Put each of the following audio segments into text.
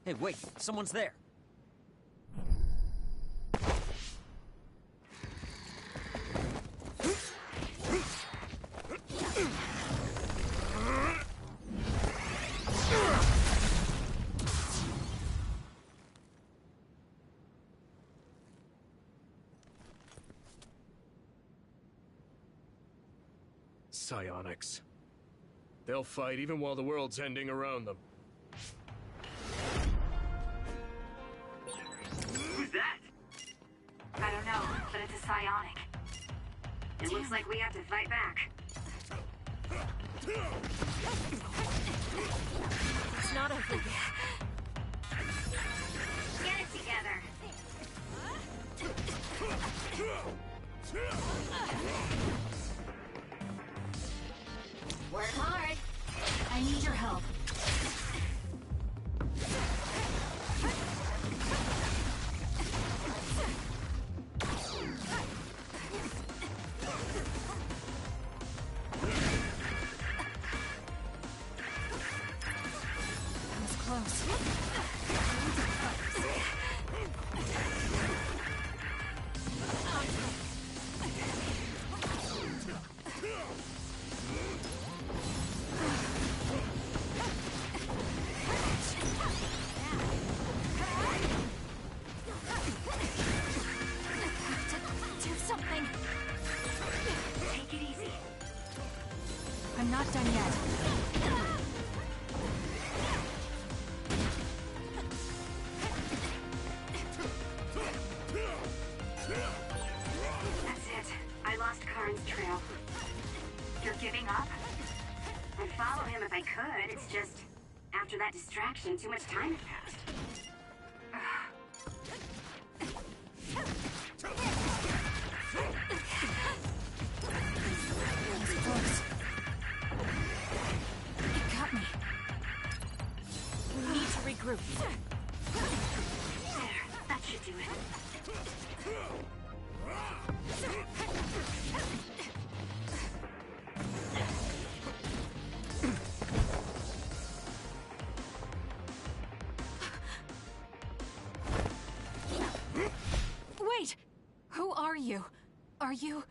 Hey, wait! Someone's there! Psionics. They'll fight even while the world's ending around them. Who's that? I don't know, but it's a psionic. It looks like we have to fight back. It's not over yet. Get it together. Work hard. I need your help. That was close. Do something. Take it easy. I'm not done yet. That's it. I lost Karin's trail. You're giving up? I'd follow him if I could. It's just, after that distraction, too much time had passed. Close. You got me. We need to regroup. There, that should do it. Wait! Who are you? Are you...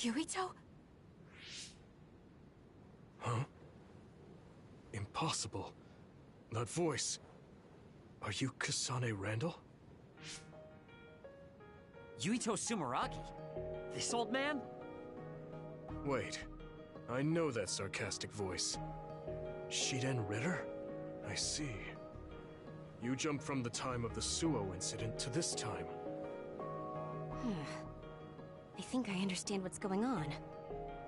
Yuito? Huh? Impossible. That voice. Are you Kasane Randall? Yuito Sumeragi? This old man? Wait. I know that sarcastic voice. Shiden Ritter? I see. You jumped from the time of the Suo incident to this time. I think I understand what's going on.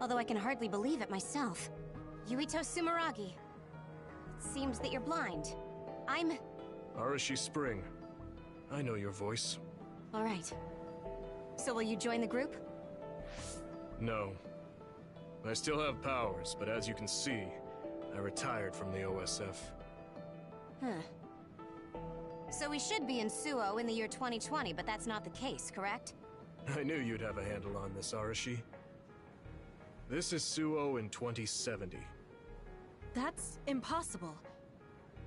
Although I can hardly believe it myself. Yuito Sumeragi. It seems that you're blind. I'm... Arashi Spring. I know your voice. All right. So will you join the group? No. I still have powers, but as you can see, I retired from the OSF. Huh. So we should be in Suo in the year 2020, but that's not the case, correct? I knew you'd have a handle on this, Arashi. This is Suo in 2070. That's impossible.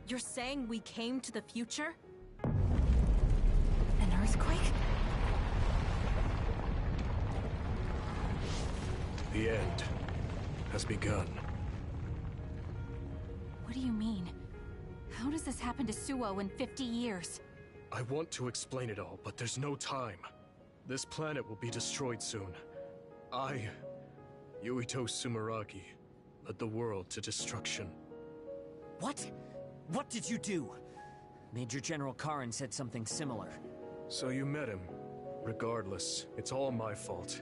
You're saying we came to the future? An earthquake? The end has begun. What do you mean? How does this happen to Suo in 50 years? I want to explain it all, but there's no time. This planet will be destroyed soon. I, Yuito Sumeragi, led the world to destruction. What? What did you do? Major General Karin said something similar. So you met him. Regardless, it's all my fault.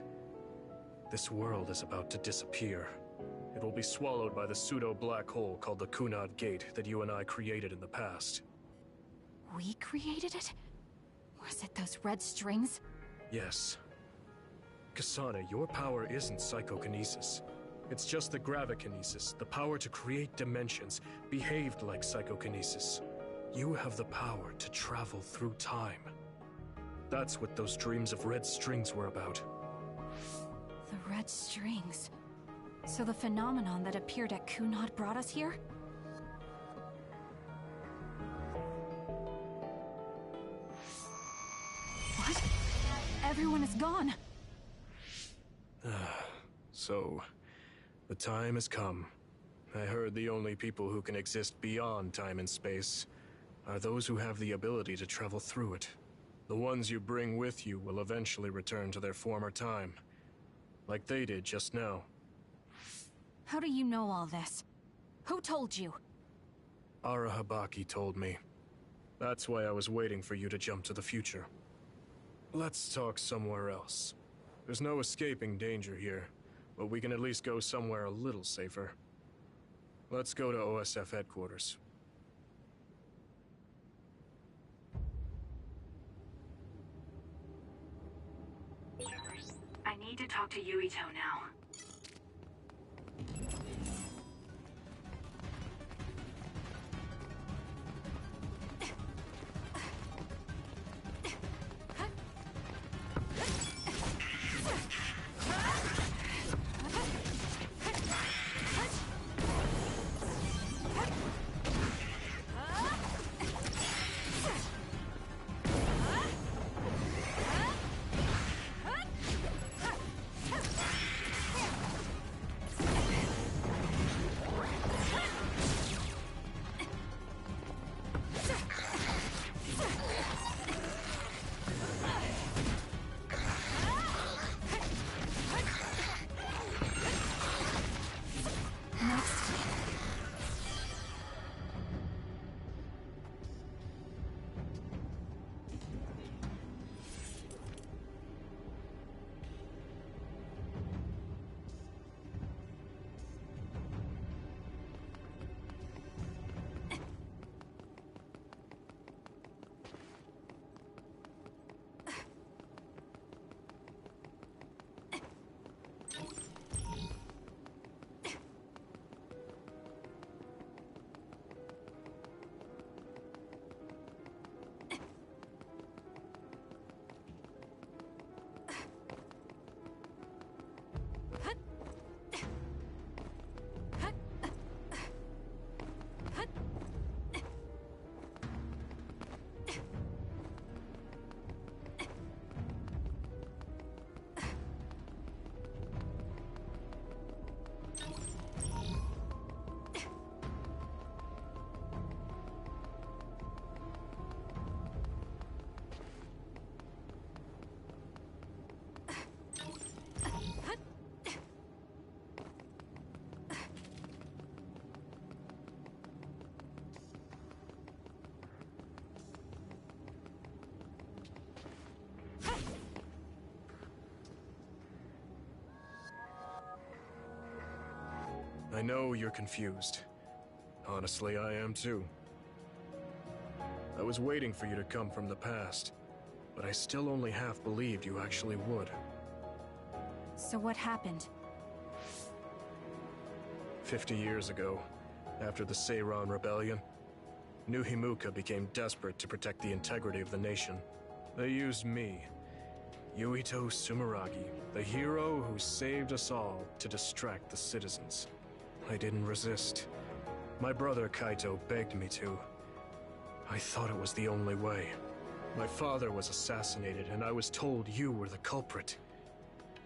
This world is about to disappear. It will be swallowed by the pseudo-black hole called the Kunad Gate that you and I created in the past. We created it? Was it those red strings? Yes. Kasane, your power isn't psychokinesis. It's just the gravikinesis, the power to create dimensions, behaved like psychokinesis. You have the power to travel through time. That's what those dreams of red strings were about. The red strings. So the phenomenon that appeared at Kunad brought us here? Everyone is gone. So, the time has come. I heard the only people who can exist beyond time and space are those who have the ability to travel through it. The ones you bring with you will eventually return to their former time, like they did just now. How do you know all this? Who told you? Arahabaki told me. That's why I was waiting for you to jump to the future. Let's talk somewhere else. There's no escaping danger here, but we can at least go somewhere a little safer. Let's go to OSF headquarters. I need to talk to Yuito now. I know you're confused. Honestly, I am too. I was waiting for you to come from the past, but I still only half believed you actually would. So what happened? 50 years ago, after the Seiran Rebellion, New Himuka became desperate to protect the integrity of the nation. They used me, Yuito Sumeragi, the hero who saved us all, to distract the citizens. I didn't resist. My brother Kaito begged me to. I thought it was the only way. My father was assassinated, and I was told you were the culprit.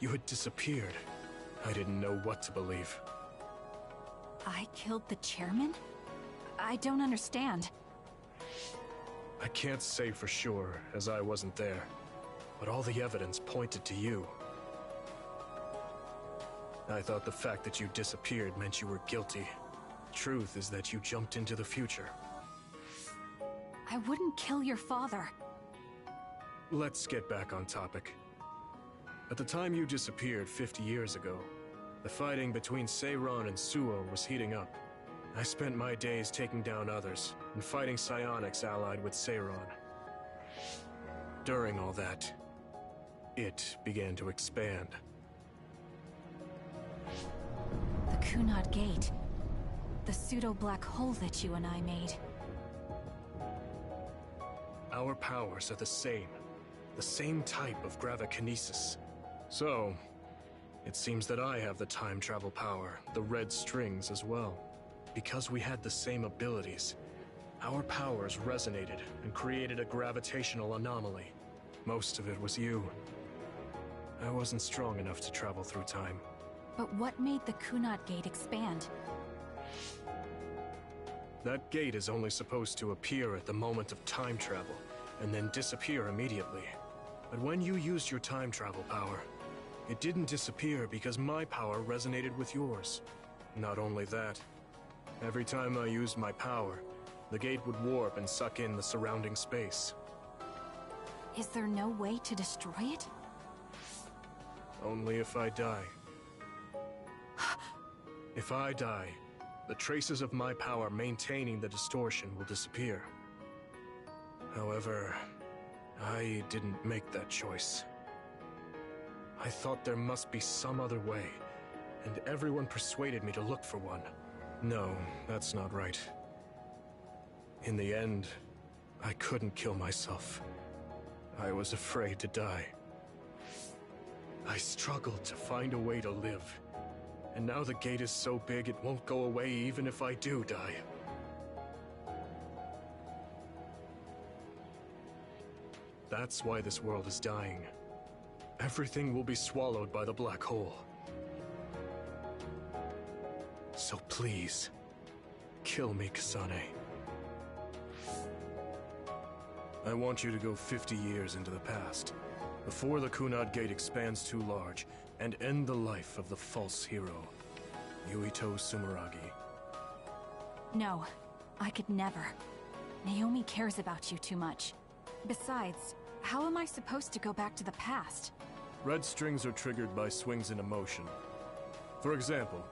You had disappeared. I didn't know what to believe. I killed the chairman? I don't understand. I can't say for sure, as I wasn't there, but all the evidence pointed to you. I thought the fact that you disappeared meant you were guilty. Truth is that you jumped into the future. I wouldn't kill your father. Let's get back on topic. At the time you disappeared 50 years ago, the fighting between Seiran and Suo was heating up. I spent my days taking down others and fighting psionics allied with Seiran. During all that, it began to expand. The Kunad Gate. The pseudo-black hole that you and I made. Our powers are the same type of gravikinesis. So, it seems that I have the time travel power, the red strings as well. Because we had the same abilities, our powers resonated and created a gravitational anomaly. Most of it was you. I wasn't strong enough to travel through time. But what made the Kunad Gate expand? That gate is only supposed to appear at the moment of time travel, and then disappear immediately. But when you used your time travel power, it didn't disappear because my power resonated with yours. Not only that, every time I used my power, the gate would warp and suck in the surrounding space. Is there no way to destroy it? Only if I die. If I die, the traces of my power maintaining the distortion will disappear. However, I didn't make that choice. I thought there must be some other way, and everyone persuaded me to look for one. No, that's not right. In the end, I couldn't kill myself. I was afraid to die. I struggled to find a way to live. And now the gate is so big it won't go away even if I do die. That's why this world is dying. Everything will be swallowed by the black hole. So please, kill me, Kasane. I want you to go 50 years into the past, before the Kunad Gate expands too large, and end the life of the false hero, Yuito Sumeragi. No, I could never. Naomi cares about you too much. Besides, how am I supposed to go back to the past? Red strings are triggered by swings in emotion. For example,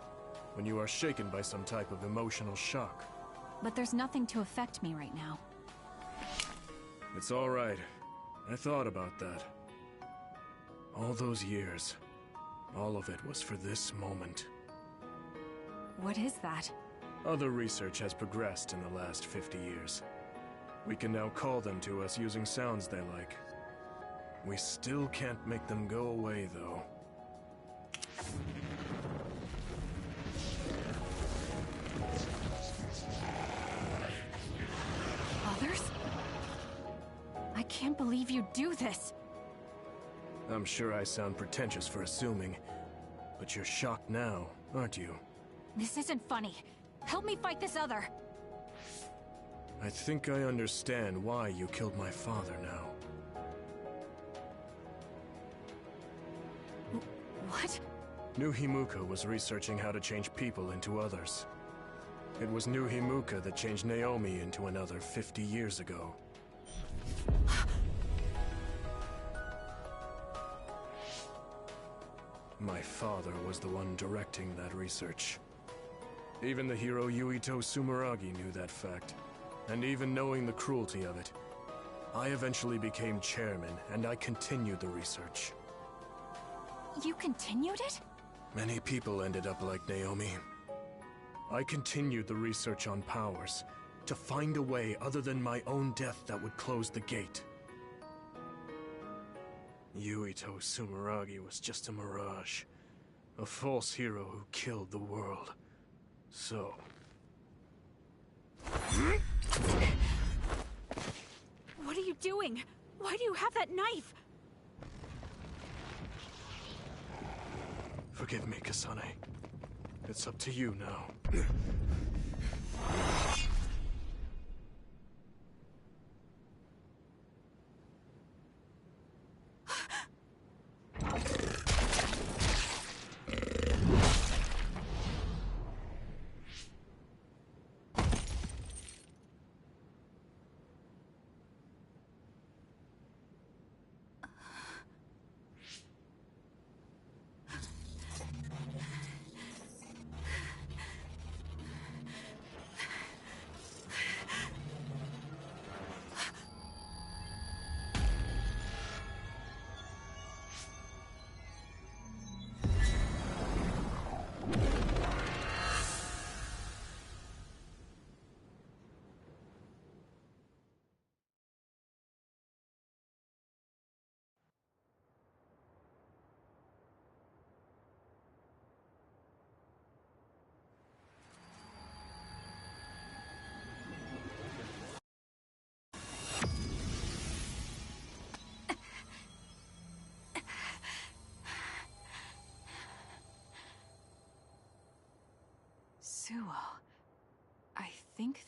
when you are shaken by some type of emotional shock. But there's nothing to affect me right now. It's all right. I thought about that. All those years, all of it was for this moment. What is that? Other research has progressed in the last 50 years. We can now call them to us using sounds they like. We still can't make them go away, though. Others? I can't believe you do this! I'm sure I sound pretentious for assuming, but you're shocked now, aren't you? This isn't funny. Help me fight this other! I think I understand why you killed my father now. What? New Himuka was researching how to change people into others. It was New Himuka that changed Naomi into another 50 years ago. My father was the one directing that research. Even the hero Yuito Sumeragi knew that fact. And even knowing the cruelty of it, I eventually became chairman and I continued the research. You continued it? Many people ended up like Naomi. I continued the research on powers, to find a way other than my own death that would close the gate. Yuito Sumeragi was just a mirage. A false hero who killed the world. So... What are you doing? Why do you have that knife? Forgive me, Kasane. It's up to you now.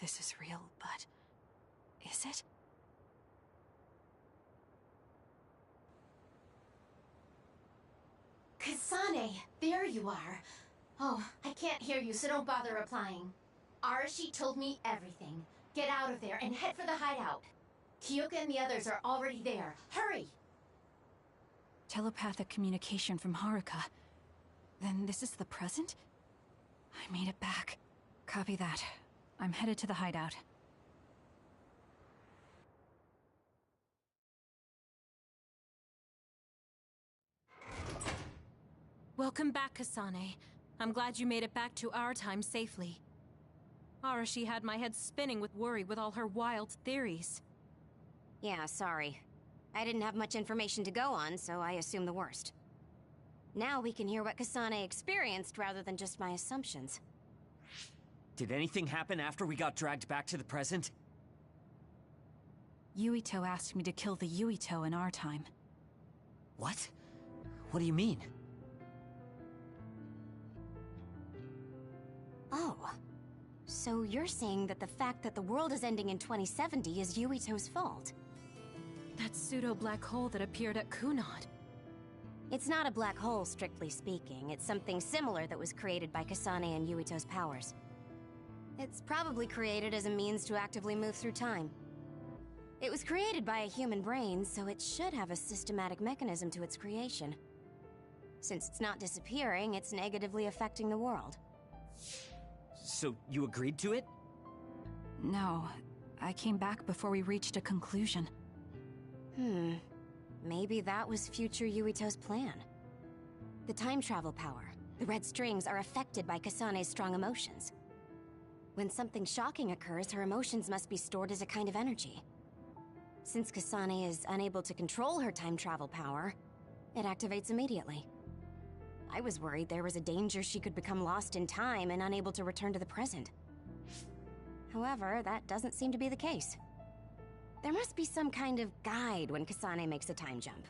this is real, but... is it? Kasane, there you are. Oh, I can't hear you, so don't bother replying. Arashi told me everything. Get out of there and head for the hideout. Kyoka and the others are already there. Hurry! Telepathic communication from Haruka. Then this is the present? I made it back. Copy that. I'm headed to the hideout. Welcome back, Kasane. I'm glad you made it back to our time safely. Arashi had my head spinning with worry with all her wild theories. Yeah, sorry. I didn't have much information to go on, so I assumed the worst. Now we can hear what Kasane experienced rather than just my assumptions. Did anything happen after we got dragged back to the present? Yuito asked me to kill the Yuito in our time. What? What do you mean? Oh. So you're saying that the fact that the world is ending in 2070 is Yuito's fault? That pseudo-black hole that appeared at Kunad. It's not a black hole, strictly speaking. It's something similar that was created by Kasane and Yuito's powers. It's probably created as a means to actively move through time. It was created by a human brain, so it should have a systematic mechanism to its creation. Since it's not disappearing, it's negatively affecting the world. So you agreed to it? No, I came back before we reached a conclusion. Maybe that was future Yuito's plan. The time travel power, the red strings, are affected by Kasane's strong emotions. When something shocking occurs, her emotions must be stored as a kind of energy. Since Kasane is unable to control her time travel power, it activates immediately. I was worried there was a danger she could become lost in time and unable to return to the present. However, that doesn't seem to be the case. There must be some kind of guide when Kasane makes a time jump.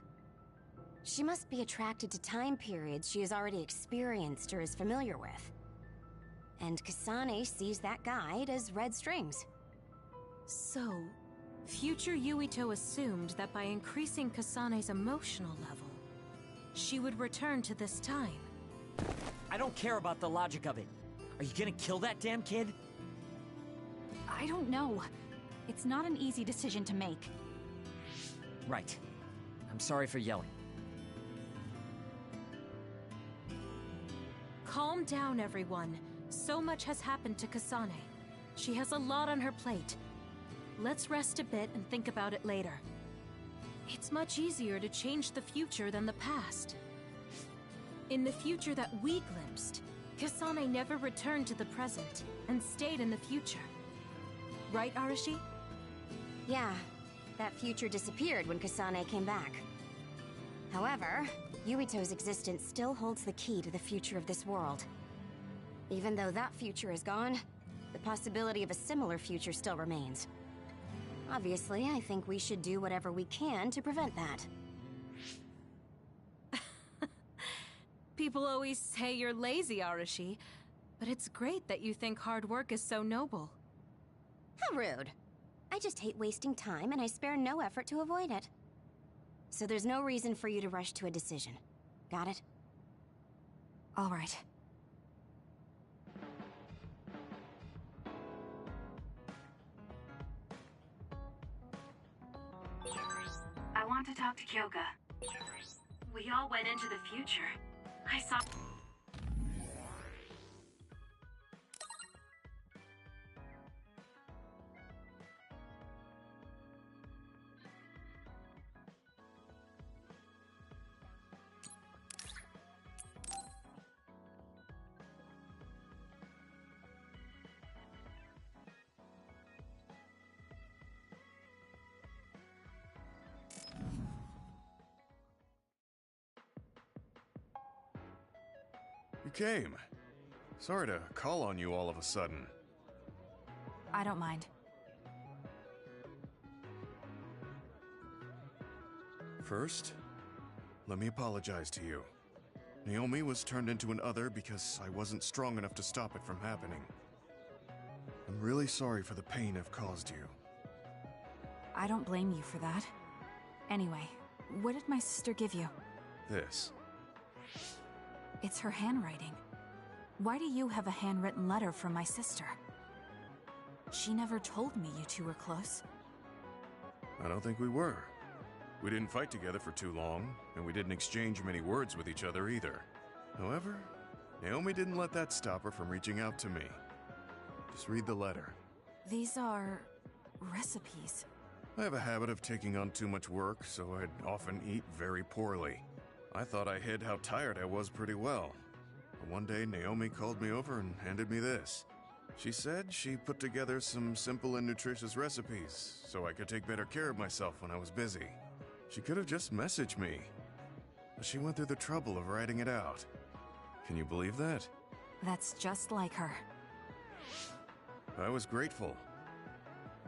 She must be attracted to time periods she has already experienced or is familiar with. And Kasane sees that guide as red strings. So, future Yuito assumed that by increasing Kasane's emotional level, she would return to this time. I don't care about the logic of it. Are you gonna kill that damn kid? I don't know. It's not an easy decision to make. Right. I'm sorry for yelling. Calm down, everyone. So much has happened to Kasane. She has a lot on her plate. Let's rest a bit and think about it later. It's much easier to change the future than the past. In the future that we glimpsed, Kasane never returned to the present and stayed in the future. Right, Arashi? Yeah, that future disappeared when Kasane came back. However, Yuito's existence still holds the key to the future of this world. Even though that future is gone, the possibility of a similar future still remains. Obviously, I think we should do whatever we can to prevent that. People always say you're lazy, Arashi, but it's great that you think hard work is so noble. How rude. I just hate wasting time, and I spare no effort to avoid it. So there's no reason for you to rush to a decision. Got it? All right. I want to talk to Kyoka. We all went into the future. I saw... You came. Sorry to call on you all of a sudden. I don't mind. First, let me apologize to you. Naomi was turned into an other because I wasn't strong enough to stop it from happening. I'm I'm really sorry for the pain I've caused you. I don't blame you for that. Anyway, what did my sister give you? This. It's her handwriting. Why do you have a handwritten letter from my sister? She never told me you two were close. I don't think we were. We didn't fight together for too long, and we didn't exchange many words with each other either. However, Naomi didn't let that stop her from reaching out to me. Just read the letter. These are... recipes. I have a habit of taking on too much work, so I'd often eat very poorly. I thought I hid how tired I was pretty well. But one day, Naomi called me over and handed me this. She said she put together some simple and nutritious recipes so I could take better care of myself when I was busy. She could have just messaged me, but she went through the trouble of writing it out. Can you believe that? That's just like her. I was grateful,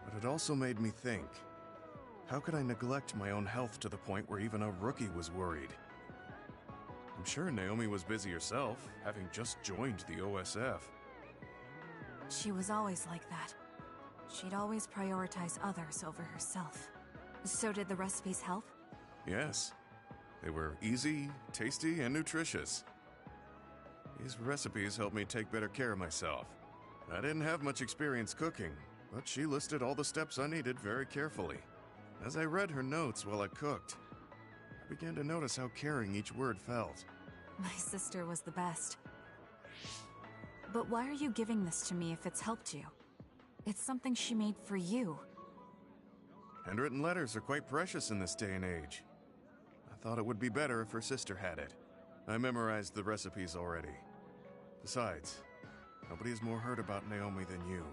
but it also made me think. How could I neglect my own health to the point where even a rookie was worried? I'm sure Naomi was busy herself, having just joined the OSF. She was always like that. She'd always prioritize others over herself. So did the recipes help? Yes. They were easy, tasty, and nutritious. These recipes helped me take better care of myself. I didn't have much experience cooking, but she listed all the steps I needed very carefully. As I read her notes while I cooked, I began to notice how caring each word felt. My sister was the best. But why are you giving this to me if it's helped you? It's something she made for you. Handwritten letters are quite precious in this day and age. I thought it would be better if her sister had it. I memorized the recipes already. Besides, nobody has more heard about Naomi than you.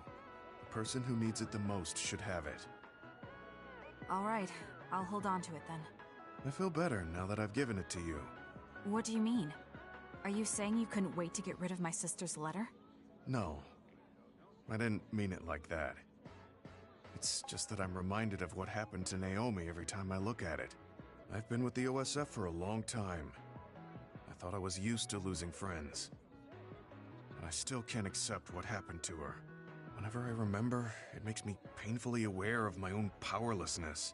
The person who needs it the most should have it. All right, I'll hold on to it then. I feel better now that I've given it to you. What do you mean? Are you saying you couldn't wait to get rid of my sister's letter? No. I didn't mean it like that. It's just that I'm reminded of what happened to Naomi every time I look at it. I've been with the OSF for a long time. I thought I was used to losing friends. But I still can't accept what happened to her. Whenever I remember, it makes me painfully aware of my own powerlessness.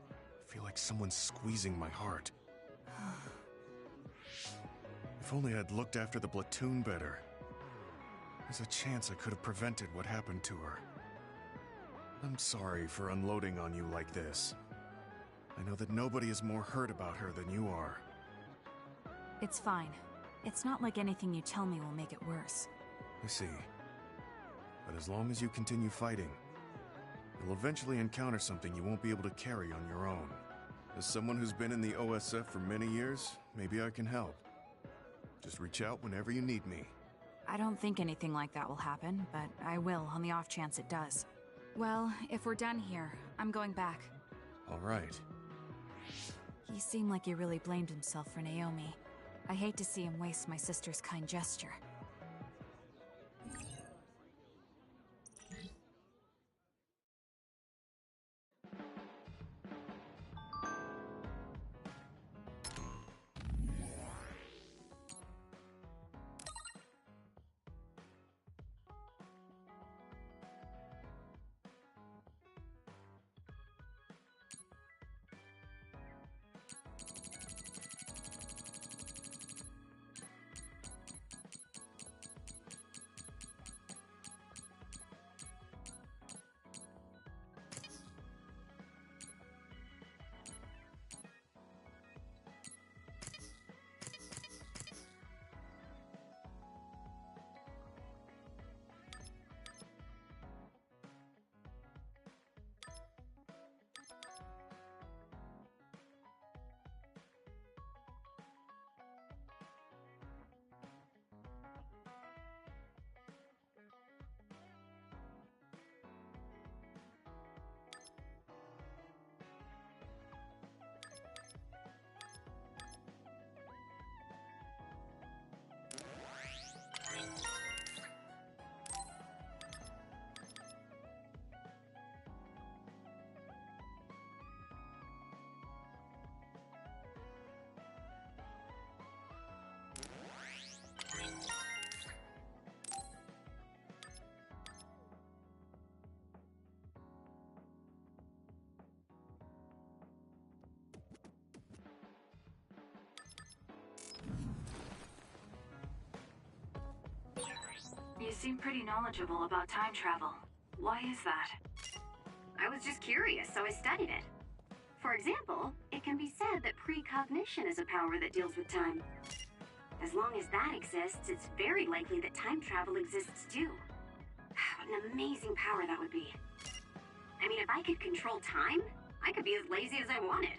I feel like someone's squeezing my heart. If only I'd looked after the platoon better. There's a chance I could have prevented what happened to her. I'm sorry for unloading on you like this. I know that nobody is more hurt about her than you are. It's fine. It's not like anything you tell me will make it worse. I see. But as long as you continue fighting, you'll eventually encounter something you won't be able to carry on your own. As someone who's been in the OSF for many years, maybe I can help. Just reach out whenever you need me. I don't think anything like that will happen, but I will on the off chance it does. Well, if we're done here, I'm going back. All right. He seemed like he really blamed himself for Naomi. I hate to see him waste my sister's kind gesture. seem pretty knowledgeable about time travel. Why is that? I was just curious, so I studied it. For example, it can be said that precognition is a power that deals with time. As long as that exists, it's very likely that time travel exists too. What an amazing power that would be. I mean, if I could control time, I could be as lazy as I wanted.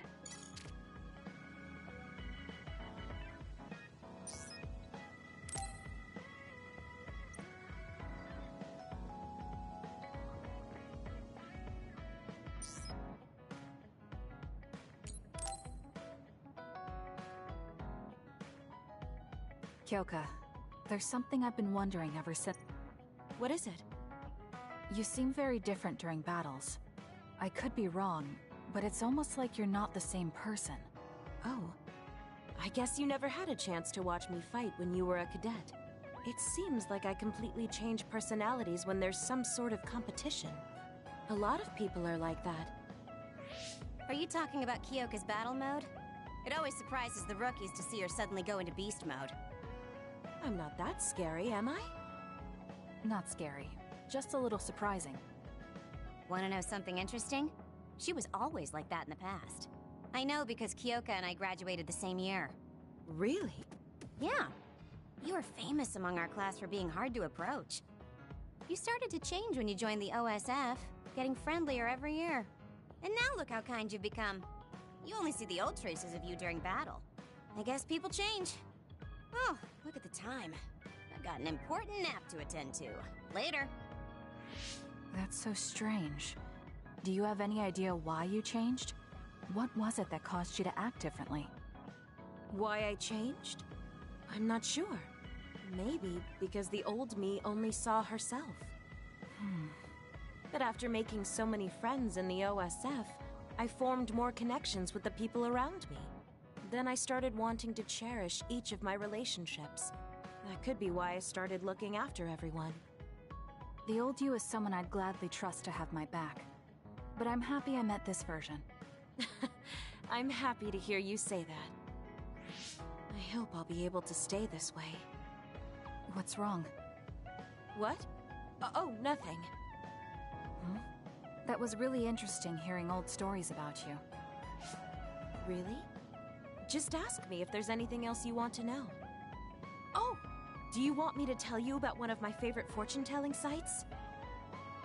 Kyoka, there's something I've been wondering ever since. What is it? You seem very different during battles. I could be wrong, but it's almost like you're not the same person. Oh. I guess you never had a chance to watch me fight when you were a cadet. It seems like I completely change personalities when there's some sort of competition. A lot of people are like that. Are you talking about Kyoka's battle mode? It always surprises the rookies to see her suddenly go into beast mode. I'm not that scary, am I? Not scary. Just a little surprising. Want to know something interesting? She was always like that in the past. I know because Kyoka and I graduated the same year. Really? Yeah. You were famous among our class for being hard to approach. You started to change when you joined the OSF, getting friendlier every year. And now look how kind you've become. You only see the old traces of you during battle. I guess people change. Oh, look at the time. I've got an important nap to attend to. Later. That's so strange. Do you have any idea why you changed? What was it that caused you to act differently? Why I changed? I'm not sure. Maybe because the old me only saw herself. But after making so many friends in the OSF, I formed more connections with the people around me. Then I started wanting to cherish each of my relationships. That could be why I started looking after everyone. The old you is someone I'd gladly trust to have my back. But I'm happy I met this version. I'm happy to hear you say that. I hope I'll be able to stay this way. What's wrong? What? Oh, nothing. That was really interesting hearing old stories about you. Really? Just ask me if there's anything else you want to know. Oh! Do you want me to tell you about one of my favorite fortune-telling sites?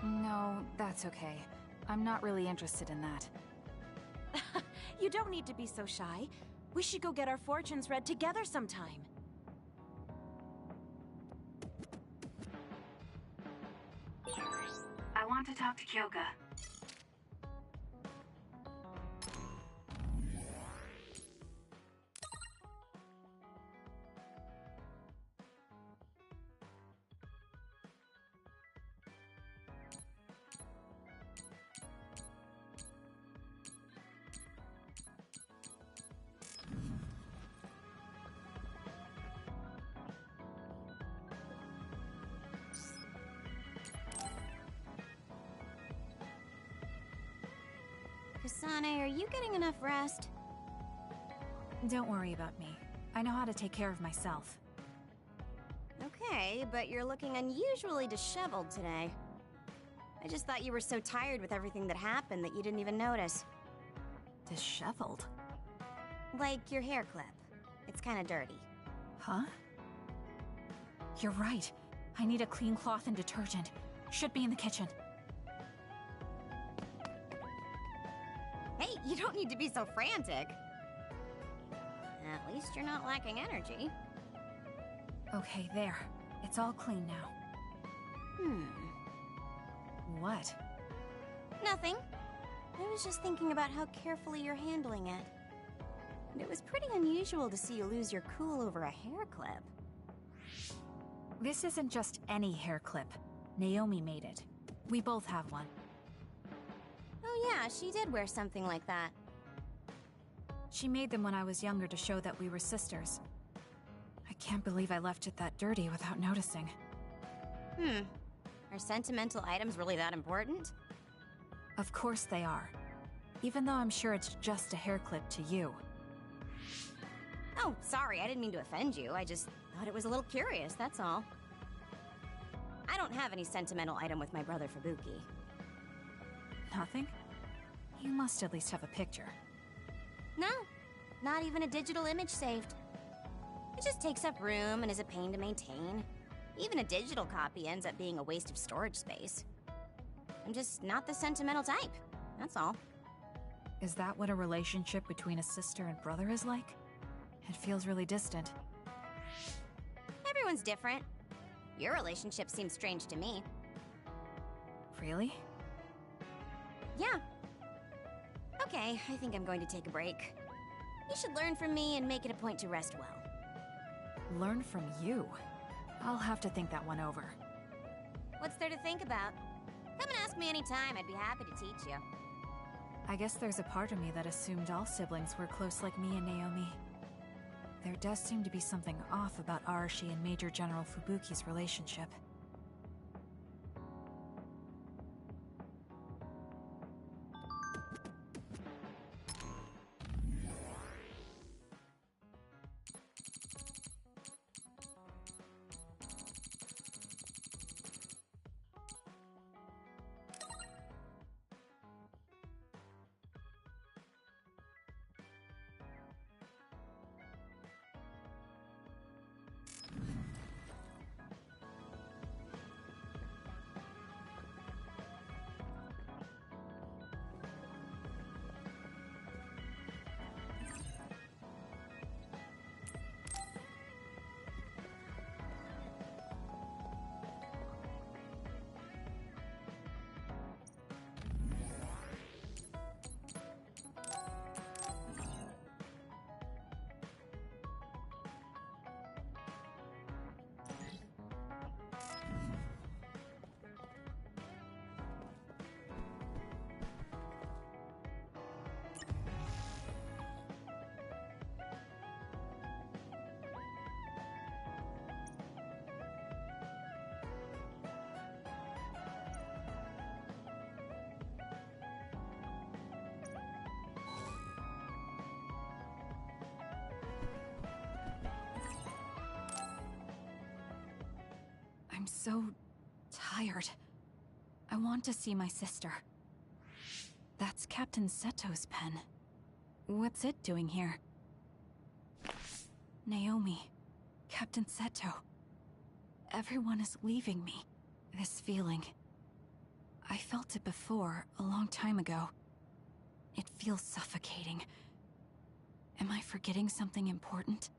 No, that's okay. I'm not really interested in that. You don't need to be so shy. We should go get our fortunes read together sometime. I want to talk to Kyoka. Kasane, are you getting enough rest? Don't worry about me. I know how to take care of myself. Okay, but you're looking unusually disheveled today. I just thought you were so tired with everything that happened that you didn't even notice. Disheveled? Like your hair clip. It's kinda dirty. Huh? You're right. I need a clean cloth and detergent. Should be in the kitchen. Hey, you don't need to be so frantic. At least you're not lacking energy. Okay, there. It's all clean now. What? Nothing. I was just thinking about how carefully you're handling it. And it was pretty unusual to see you lose your cool over a hair clip. This isn't just any hair clip. Naomi made it. We both have one. Oh yeah, she did wear something like that. She made them when I was younger to show that we were sisters. I can't believe I left it that dirty without noticing. Are sentimental items really that important? Of course they are. Even though I'm sure it's just a hair clip to you. Oh, sorry, I didn't mean to offend you. I just thought it was a little curious, that's all. I don't have any sentimental item with my brother Fubuki. Nothing? You must at least have a picture. No, not even a digital image saved. It just takes up room and is a pain to maintain. Even a digital copy ends up being a waste of storage space. I'm just not the sentimental type, that's all. Is that what a relationship between a sister and brother is like? It feels really distant. Everyone's different. Your relationship seems strange to me. Really? Yeah. Okay, I think I'm going to take a break. You should learn from me and make it a point to rest well. Learn from you? I'll have to think that one over. What's there to think about? Come and ask me anytime, I'd be happy to teach you. I guess there's a part of me that assumed all siblings were close like me and Naomi. There does seem to be something off about Arashi and Major General Fubuki's relationship. I'm so tired. I want to see my sister. That's Captain Seto's pen. What's it doing here? Naomi, Captain Seto. Everyone is leaving me. This feeling. I felt it before, a long time ago. It feels suffocating. Am I forgetting something important?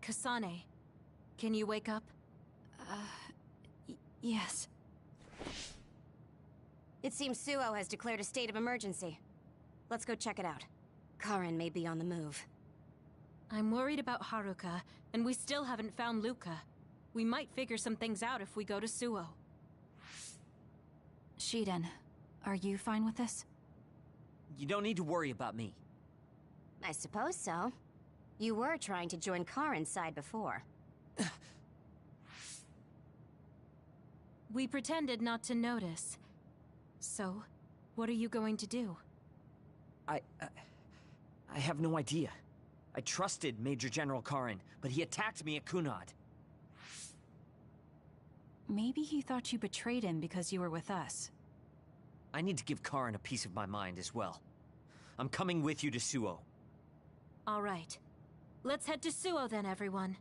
Kasane, can you wake up? Yes. It seems Suo has declared a state of emergency. Let's go check it out. Karin may be on the move. I'm worried about Haruka, and we still haven't found Luca. We might figure some things out if we go to Suo. Shiden, are you fine with this? You don't need to worry about me. I suppose so. You were trying to join Karin's side before. We pretended not to notice. So, what are you going to do? I have no idea. I trusted Major General Karin, but he attacked me at Kunad. Maybe he thought you betrayed him because you were with us. I need to give Karin a piece of my mind as well. I'm coming with you to Suo. All right. Let's head to Suo then, everyone.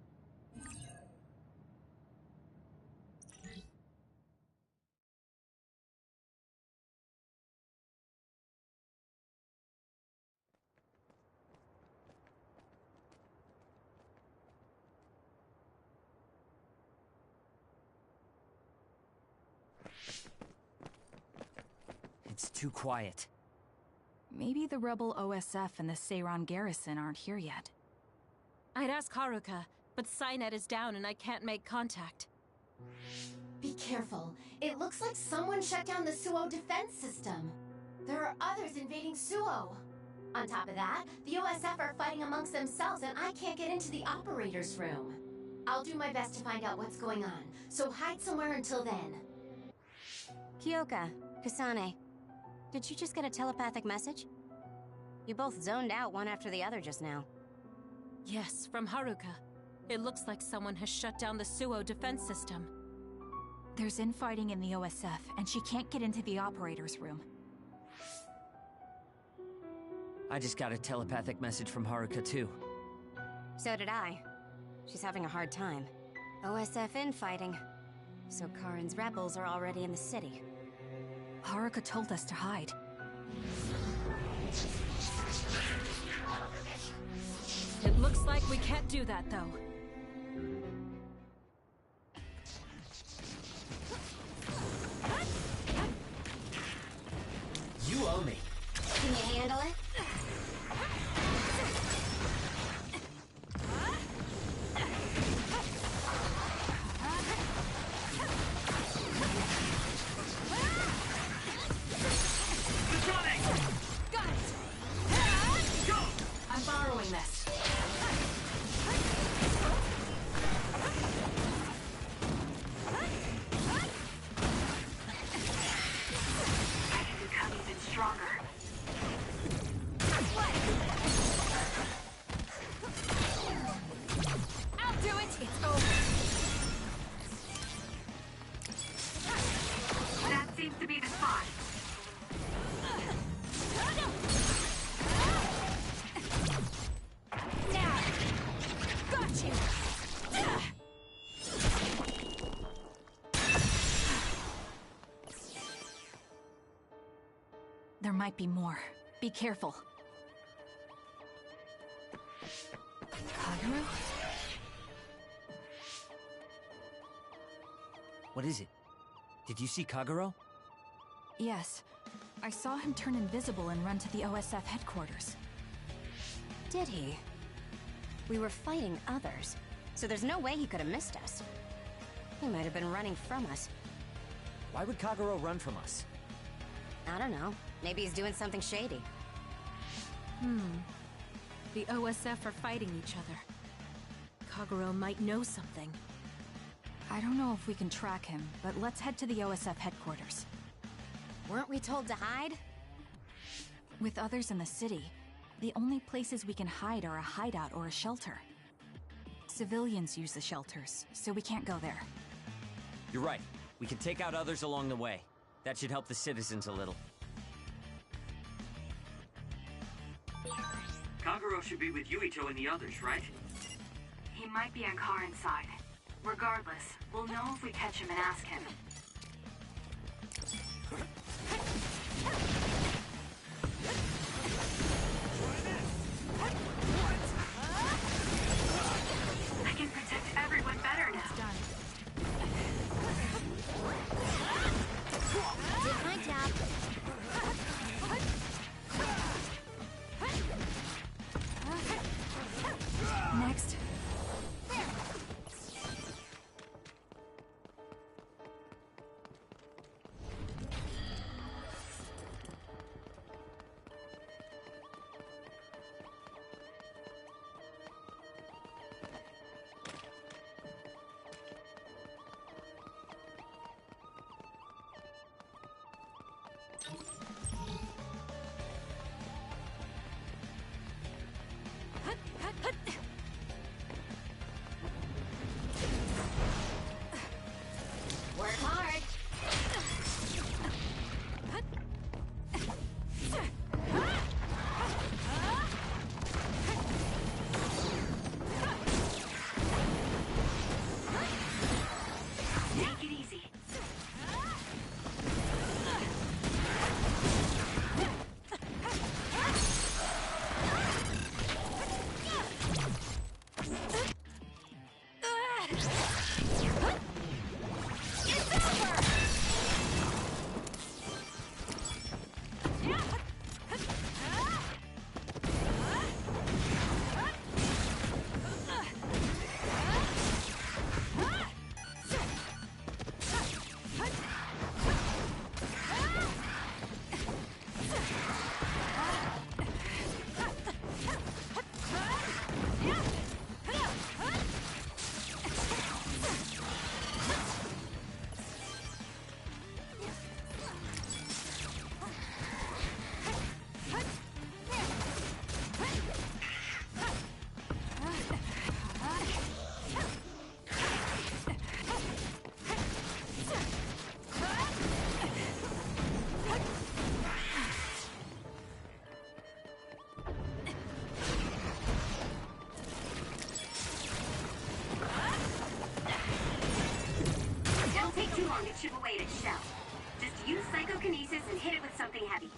It's too quiet. Maybe the rebel OSF and the Seiran garrison aren't here yet. I'd ask Haruka, but Psynet is down and I can't make contact. Be careful. It looks like someone shut down the Suo defense system. There are others invading Suo. On top of that, the OSF are fighting amongst themselves and I can't get into the operator's room. I'll do my best to find out what's going on, so hide somewhere until then. Kyoka, Kasane, did you just get a telepathic message? You both zoned out one after the other just now. Yes, from Haruka. It looks like someone has shut down the Suo defense system. There's infighting in the OSF, and she can't get into the operator's room. I just got a telepathic message from Haruka, too. So did I. She's having a hard time. OSF infighting. So Karin's rebels are already in the city. Haruka told us to hide. It looks like we can't do that, though. You owe me. Can you handle it? Got it! Go! I'm borrowing this. I can become even stronger. I'll do it! It's over. That seems to be the spot. Got you! There might be more. Be careful. Kagero? What is it? Did you see Kagero? Yes. I saw him turn invisible and run to the OSF headquarters. Did he? We were fighting others, so there's no way he could have missed us. He might have been running from us. Why would Kagero run from us? I don't know. Maybe he's doing something shady. The OSF are fighting each other. Kagero might know something. I don't know if we can track him, but let's head to the OSF headquarters. Weren't we told to hide? With others in the city, the only places we can hide are a hideout or a shelter. Civilians use the shelters, so we can't go there. You're right. We can take out others along the way. That should help the citizens a little. Kagero should be with Yuito and the others, right? He might be on Karin's side. Regardless, we'll know if we catch him and ask him. I can protect everyone better now. Did my job. Next. long to chip away at its shell. Just use psychokinesis and hit it with something heavy.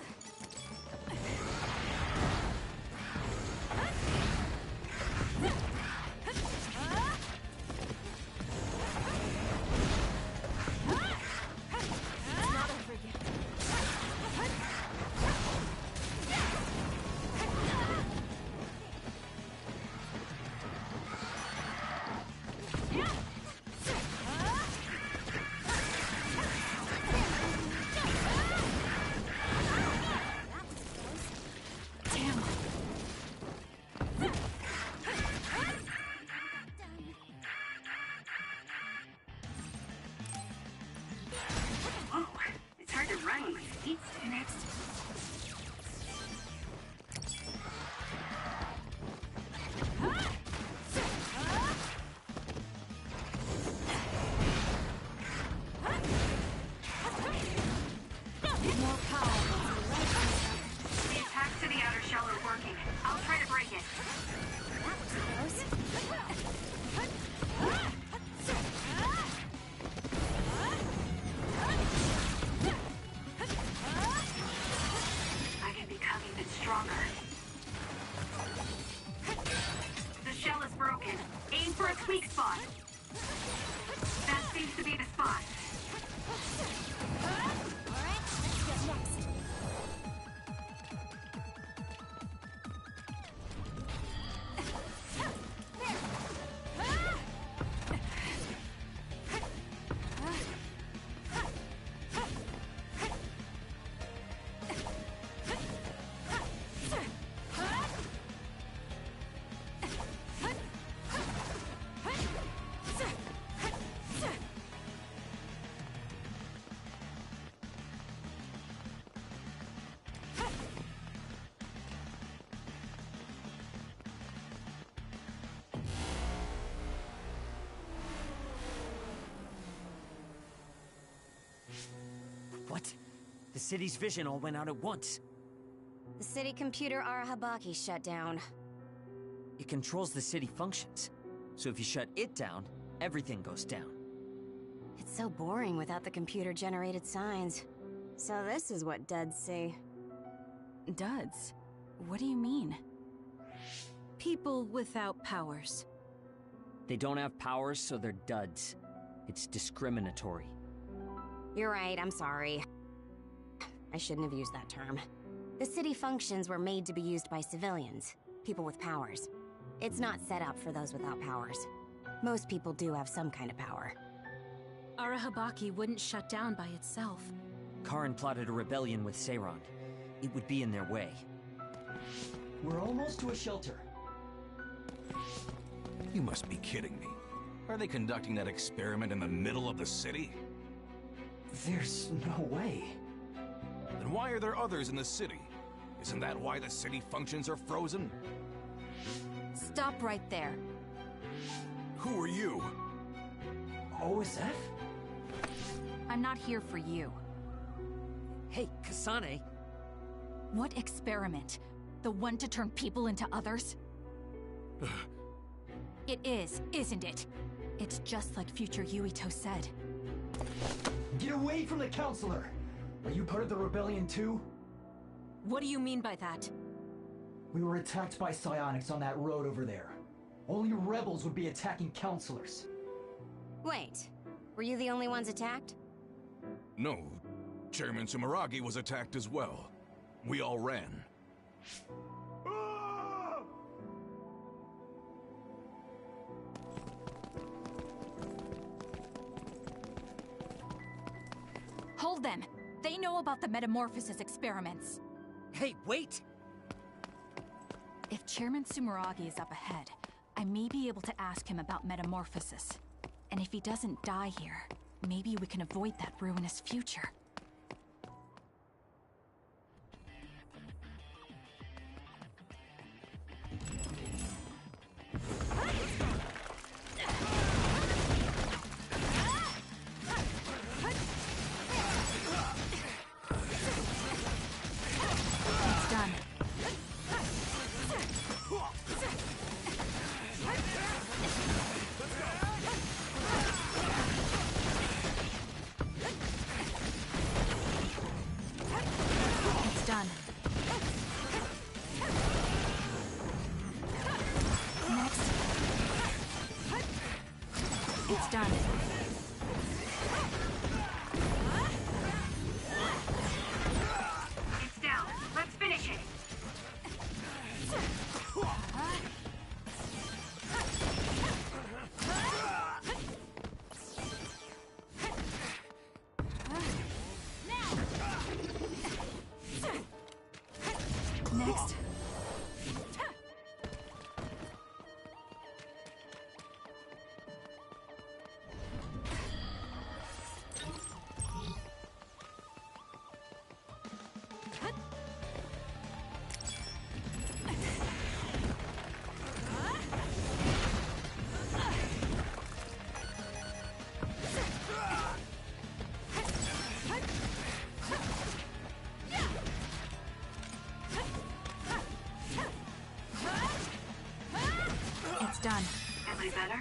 Weak spot. That seems to be the spot. Alright, let's get next. What? The city's vision all went out at once. The city computer Arahabaki shut down. It controls the city functions. So if you shut it down, everything goes down. It's so boring without the computer-generated signs. So this is what duds see. Duds? What do you mean? People without powers. They don't have powers, so they're duds. It's discriminatory. You're right, I'm sorry. I shouldn't have used that term. The city functions were made to be used by civilians, people with powers. It's not set up for those without powers. Most people do have some kind of power. Arahabaki wouldn't shut down by itself. Karin plotted a rebellion with Seiran. It would be in their way. We're almost to a shelter. You must be kidding me. Are they conducting that experiment in the middle of the city? There's no way. Then why are there others in the city? Isn't that why the city functions are frozen? Stop right there. Who are you? OSF? I'm not here for you. Hey, Kasane. What experiment? The one to turn people into others? It is, isn't it? It's just like future Yuito said. Get away from the counselor! Are you part of the rebellion too? What do you mean by that? We were attacked by psionics on that road over there. Only rebels would be attacking counselors. Wait, were you the only ones attacked? No. Chairman Sumeragi was attacked as well. We all ran. Hold them! They know about the metamorphosis experiments. Hey, wait! If Chairman Sumeragi is up ahead, I may be able to ask him about metamorphosis. And if he doesn't die here, maybe we can avoid that ruinous future. done. It's down. Let's finish it. Next. It's done. Am I better?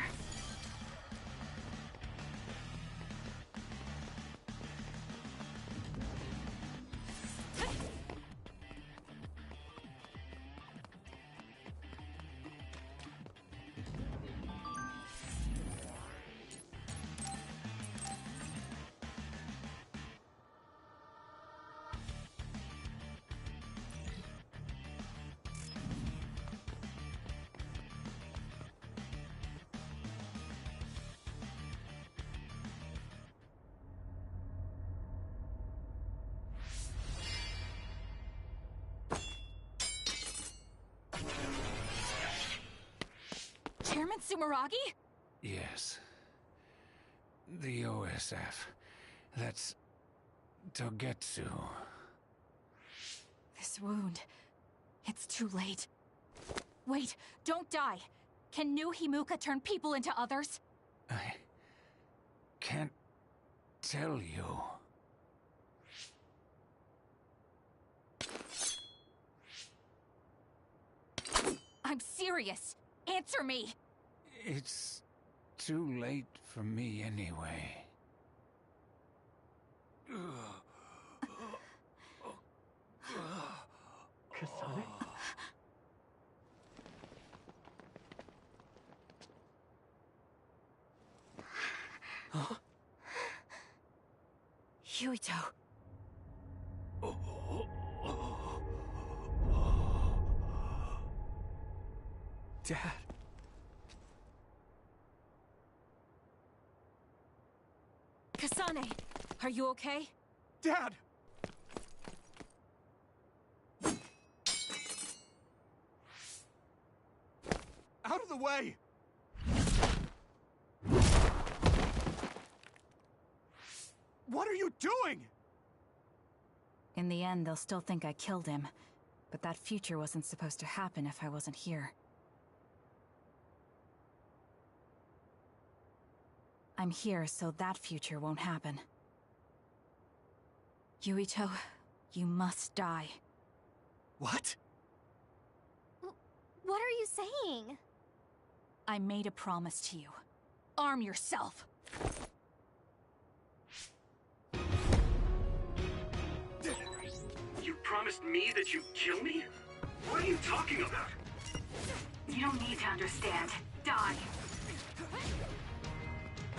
Chairman Sumeragi? Yes. The OSF. That's Togetsu. This wound. It's too late. Wait, don't die. Can new Himuka turn people into others? I can't tell you. I'm serious. Answer me. It's too late for me anyway. Kasane? Yuito. Dad. Kasane, are you okay? Dad! Out of the way! What are you doing? In the end, they'll still think I killed him. But that future wasn't supposed to happen if I wasn't here. I'm here so that future won't happen. Yuito, you must die. What? What are you saying? I made a promise to you. Arm yourself! You promised me that you'd kill me? What are you talking about? You don't need to understand. Die.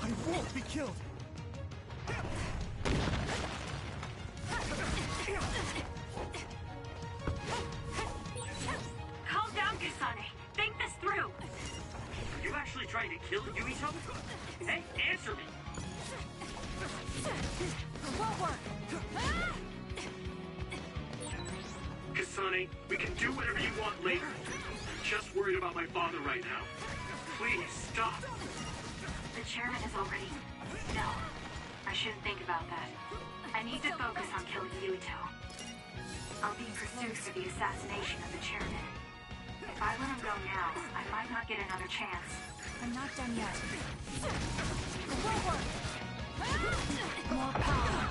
I won't be killed! Calm down, Kasane. Think this through. Are you actually trying to kill Yuito? Hey, answer me! Won't work! Kasane, we can do whatever you want later. I'm just worried about my father right now. Please, stop. The chairman is already... No. I shouldn't think about that. I need to focus on killing Yuito. I'll be pursued for the assassination of the chairman. If I let him go now, I might not get another chance. I'm not done yet. Forward! More power!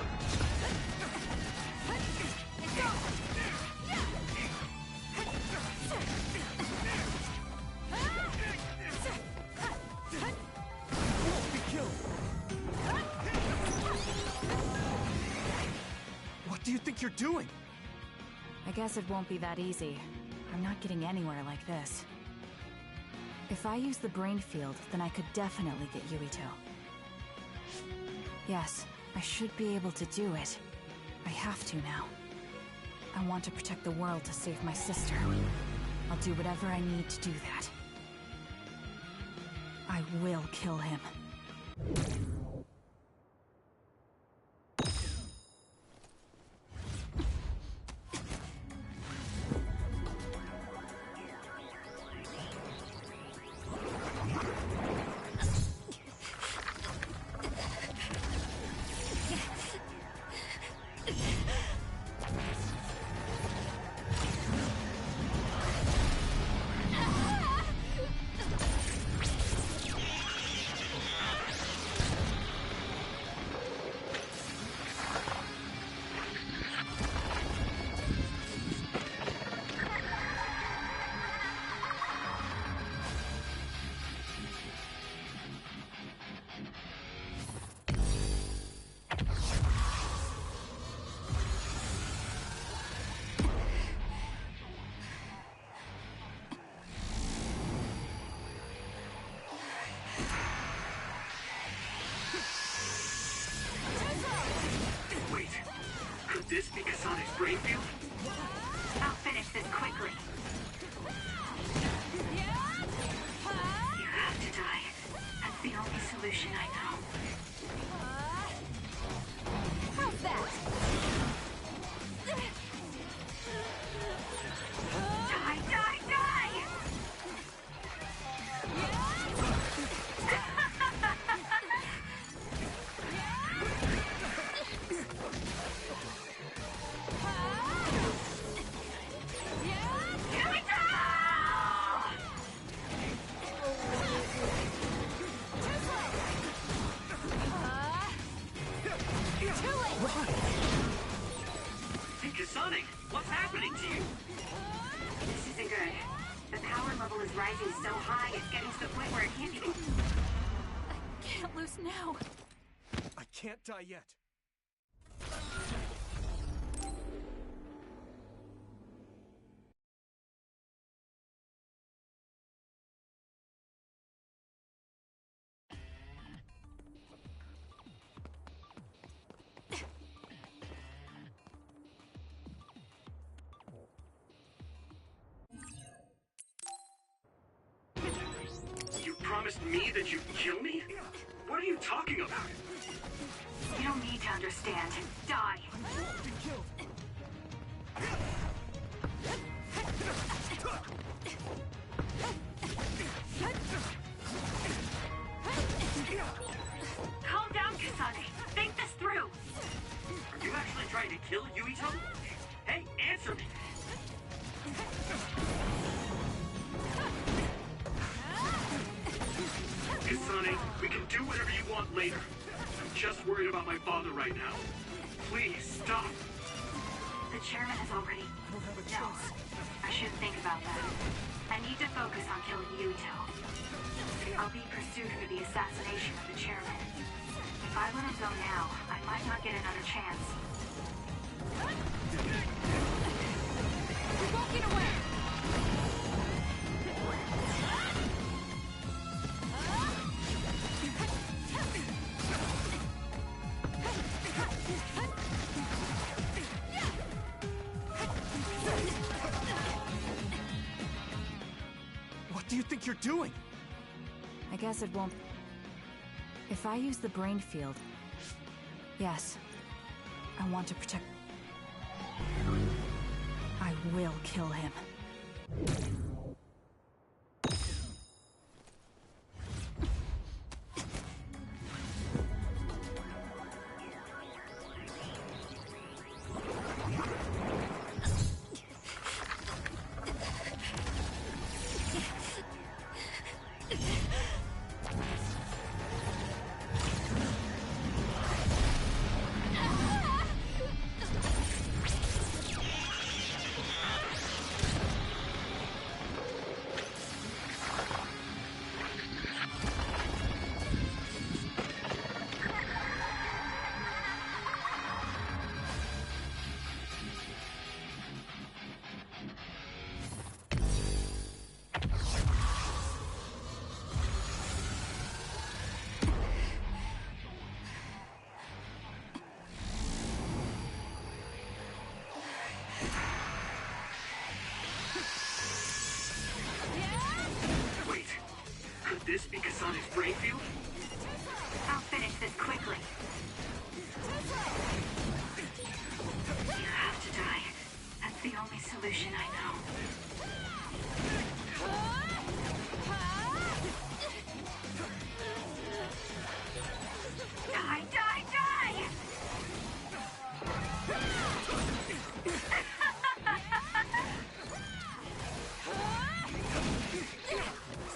Go! Won't be killed! What do you think you're doing? I guess it won't be that easy. I'm not getting anywhere like this. If I use the brain field, then I could definitely get Yuito. Yes, I should be able to do it. I have to now. I want to protect the world to save my sister. I'll do whatever I need to do that. I will kill him. This be Kasane's brain field? I'll finish this quickly. You have to die. That's the only solution I know. How's that? Die, die, die! Hey, Kasane, what's happening to you? This isn't good. The power level is rising so high, it's getting to the point where it can't be... I can't lose now. I can't die yet. You promised me that you'd kill me? What are you talking about? You don't need to understand. Die! Calm down, Kasane. Think this through. Are you actually trying to kill Yuito? Hey, answer me! Kasane, we can do whatever you want later. I'm just worried about my father right now. Please, stop! The chairman has already... No, I shouldn't think about that. I need to focus on killing Yuito. I'll be pursued for the assassination of the chairman. If I let him go now, I might not get another chance. You're walking away! What do you think you're doing? I guess it won't... If I use the brain field... Yes. I want to protect... I will kill him. this be Kasane's brain field? I'll finish this quickly. You have to die. That's the only solution I know. Die, die, die!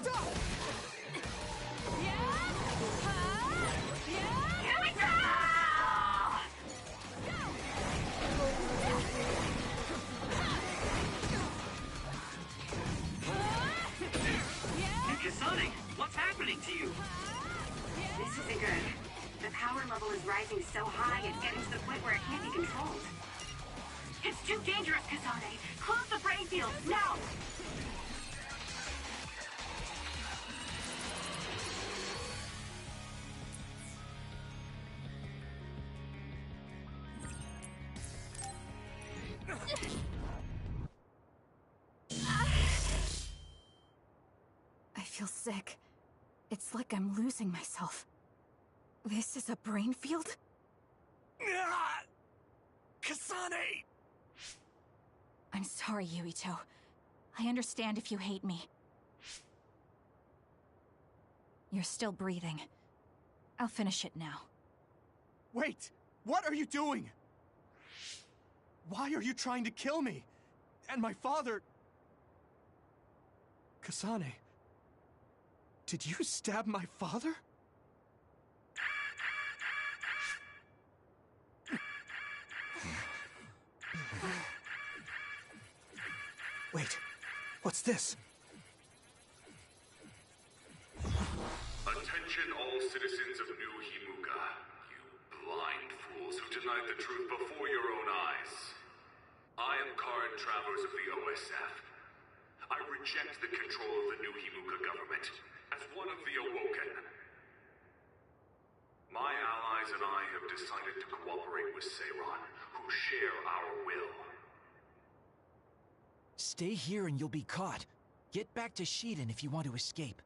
Stop! Here we go! And Kasane, what's happening to you? This isn't good. The power level is rising so high, it's getting to the point where it can't be controlled. It's too dangerous, Kasane. Close the brain field, now! I feel sick. It's like I'm losing myself. This is a brain field? Kasane! I'm sorry, Yuito. I understand if you hate me. You're still breathing. I'll finish it now. Wait! What are you doing? Why are you trying to kill me? And my father... Kasane... Did you stab my father? Wait, what's this? Attention all citizens of New Himuka, you blind fools who denied the truth before your own eyes. I am current travelers of the OSF. I reject the control of the New Himuka government as one of the Awoken. My allies and I have decided to cooperate with Seiran, who share our will. Stay here and you'll be caught. Get back to Shiden if you want to escape.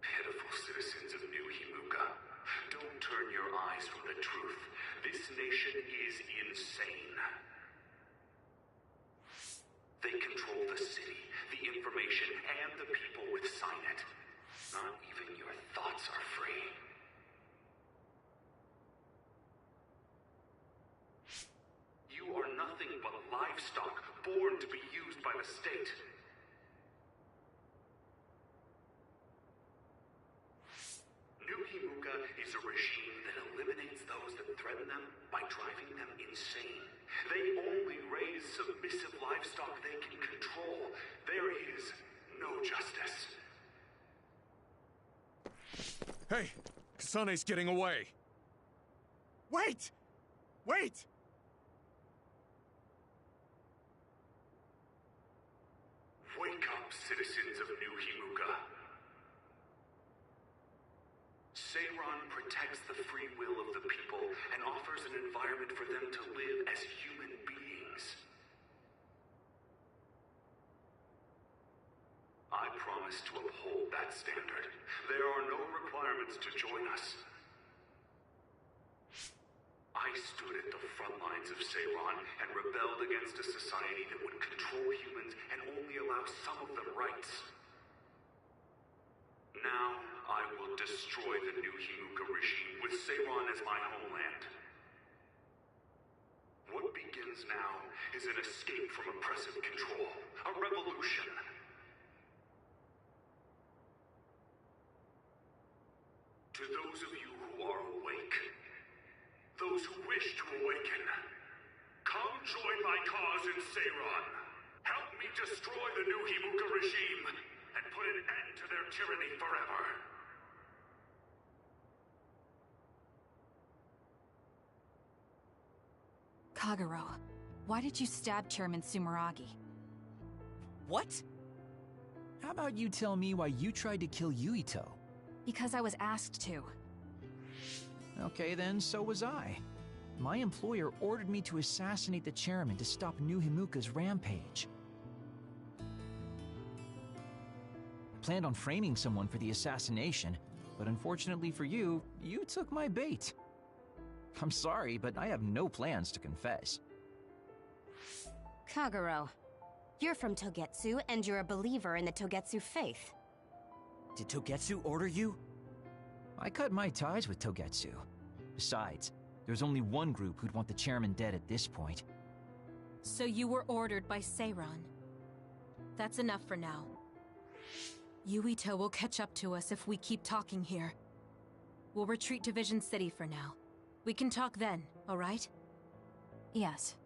Pitiful citizens of New Himuka, don't turn your eyes from the truth. This nation is insane. They control the city, the information, and the people with Signet. Not even your thoughts are free. You are nothing but livestock, born to be used by the state. New Himuka is a regime that eliminates those that threaten them by driving them insane. They only raise submissive livestock they can control. There is no justice. Hey, Kasane's getting away. Wait! Wait! Wake up, citizens of New Himuka. Seiran protects the free will of the people and offers an environment for them to live as human beings. I promise to uphold that standard. There are no requirements to join us. I stood at the front lines of Seiran and rebelled against a society that would control humans and only allow some of them rights. Now, I will destroy the New Himuka regime with Seiran as my homeland. What begins now is an escape from oppressive control, a revolution. To those of you who are awake, those who wish to awaken, come join my cause in Seiran. Help me destroy the New Himuka regime and put an end to their tyranny forever. Kagero, why did you stab Chairman Sumeragi? What? How about you tell me why you tried to kill Yuito? Because I was asked to. Okay then, so was I. My employer ordered me to assassinate the chairman to stop New Himuka's rampage. I planned on framing someone for the assassination, but unfortunately for you, you took my bait. I'm sorry, but I have no plans to confess. Kagero, you're from Togetsu, and you're a believer in the Togetsu faith. Did Togetsu order you? I cut my ties with Togetsu. Besides, there's only one group who'd want the chairman dead at this point. So you were ordered by Seiran. That's enough for now. Yuito will catch up to us if we keep talking here. We'll retreat to Vision City for now. We can talk then, alright? Yes.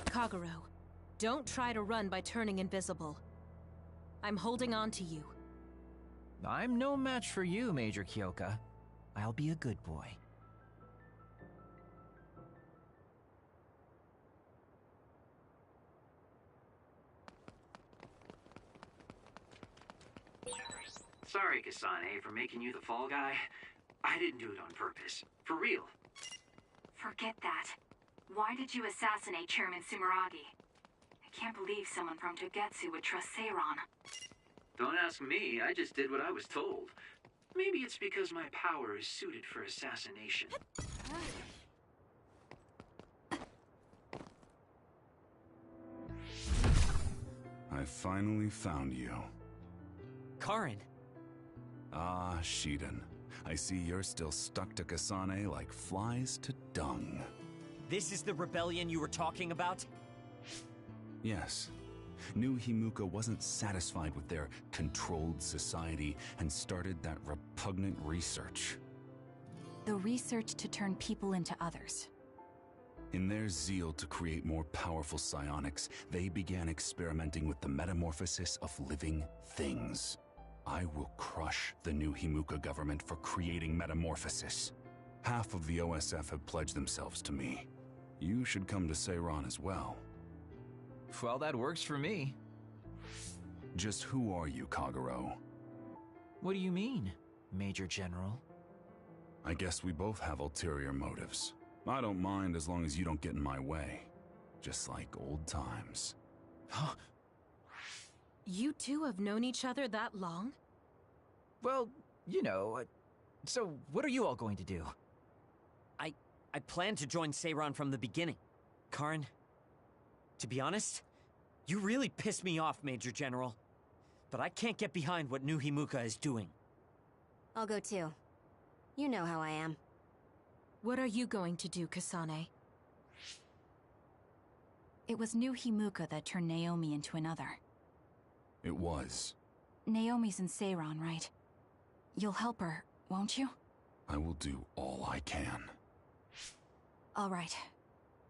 Kagero, don't try to run by turning invisible. I'm holding on to you. I'm no match for you, Major Kyoka. I'll be a good boy. Sorry, Kasane, for making you the fall guy. I didn't do it on purpose. For real. Forget that. Why did you assassinate Chairman Sumeragi? I can't believe someone from Togetsu would trust Seiran. Don't ask me, I just did what I was told. Maybe it's because my power is suited for assassination. I finally found you. Karin. Ah, Shiden. I see you're still stuck to Kasane like flies to dung. This is the rebellion you were talking about? Yes. New Himuka wasn't satisfied with their controlled society and started that repugnant research. The research to turn people into others. In their zeal to create more powerful psionics, they began experimenting with the metamorphosis of living things. I will crush the New Himuka government for creating metamorphosis. Half of the OSF have pledged themselves to me. You should come to Seiran as well. Well, that works for me. Just who are you, Kagero? What do you mean, Major General? I guess we both have ulterior motives. I don't mind as long as you don't get in my way. Just like old times. You two have known each other that long? Well, you know, so what are you all going to do? I planned to join Seiran from the beginning. Karin, to be honest, you really piss me off, Major General. But I can't get behind what New Himuka is doing. I'll go too. You know how I am. What are you going to do, Kasane? It was New Himuka that turned Naomi into another. It was. Naomi's in Seiran, right? You'll help her, won't you? I will do all I can. All right.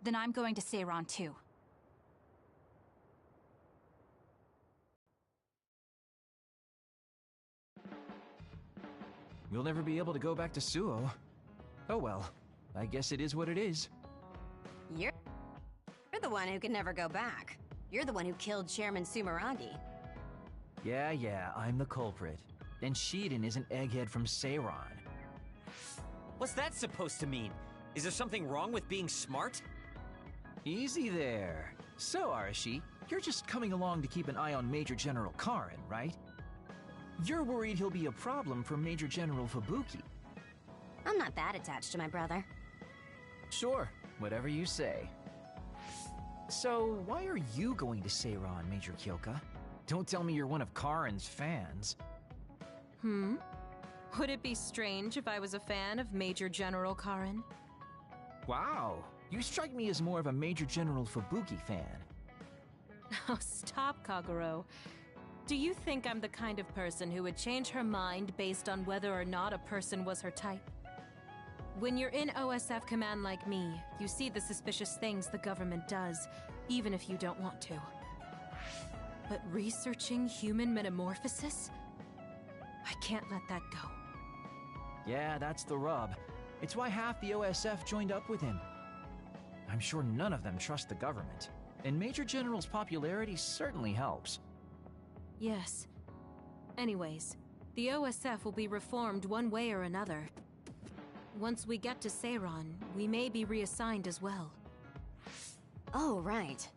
Then I'm going to Seiran too. We'll never be able to go back to Suo. Oh well, I guess it is what it is. You're the one who can never go back. You're the one who killed Chairman Sumeragi. Yeah, I'm the culprit. And Shiden is an egghead from Seiran. What's that supposed to mean? Is there something wrong with being smart? Easy there. So, Arashi, you're just coming along to keep an eye on Major General Karin, right? You're worried he'll be a problem for Major General Fubuki. I'm not that attached to my brother. Sure, whatever you say. So, why are you going to Seiran, Major Kyoka? Don't tell me you're one of Karin's fans. Would it be strange if I was a fan of Major General Karin? Wow, you strike me as more of a Major General Fubuki fan. Oh, stop, Kagero. Do you think I'm the kind of person who would change her mind based on whether or not a person was her type? When you're in OSF command like me, you see the suspicious things the government does, even if you don't want to. But researching human metamorphosis? I can't let that go. Yeah, that's the rub. It's why half the OSF joined up with him. I'm sure none of them trust the government, and Major General's popularity certainly helps. Yes. Anyways, the OSF will be reformed one way or another. Once we get to Seiron, we may be reassigned as well. Oh, right.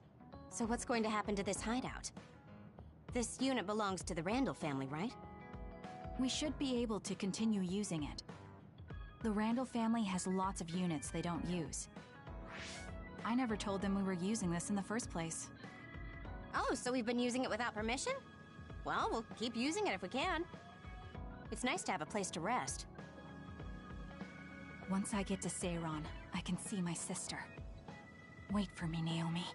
So what's going to happen to this hideout? This unit belongs to the Randall family, right? We should be able to continue using it. The Randall family has lots of units they don't use. I never told them we were using this in the first place. Oh, so we've been using it without permission? Well, we'll keep using it if we can. It's nice to have a place to rest. Once I get to Seiron, I can see my sister. Wait for me, Naomi.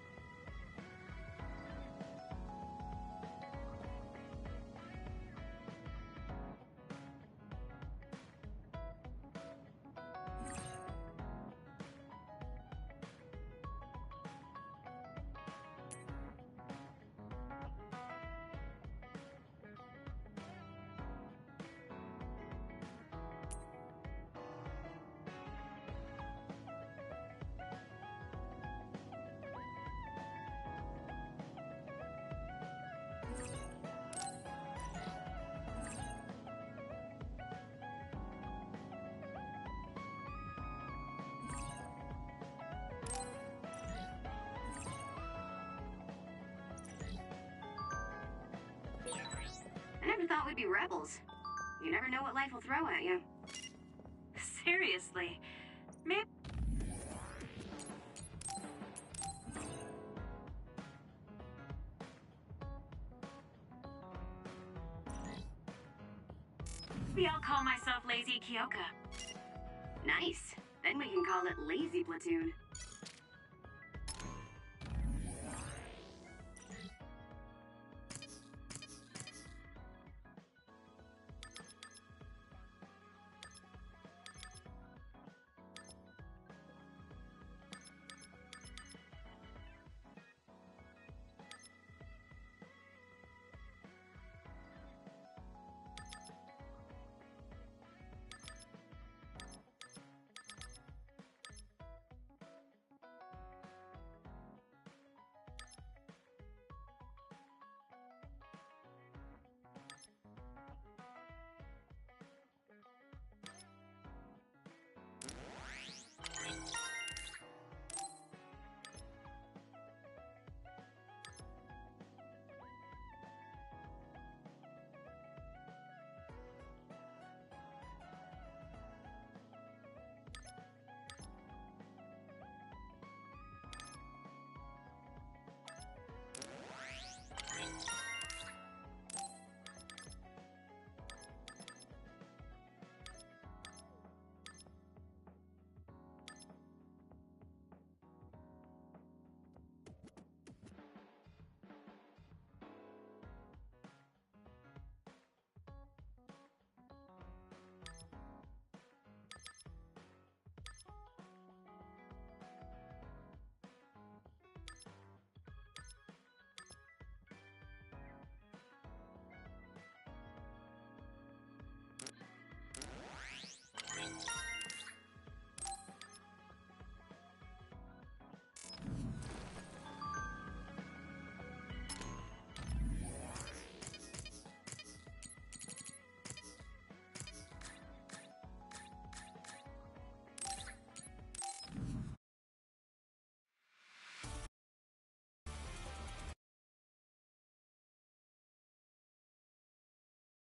I never thought we'd be rebels. You never know what life will throw at you. Seriously. Maybe... Maybe I'll call myself Lazy Kyoka. Nice. Then we can call it Lazy Platoon.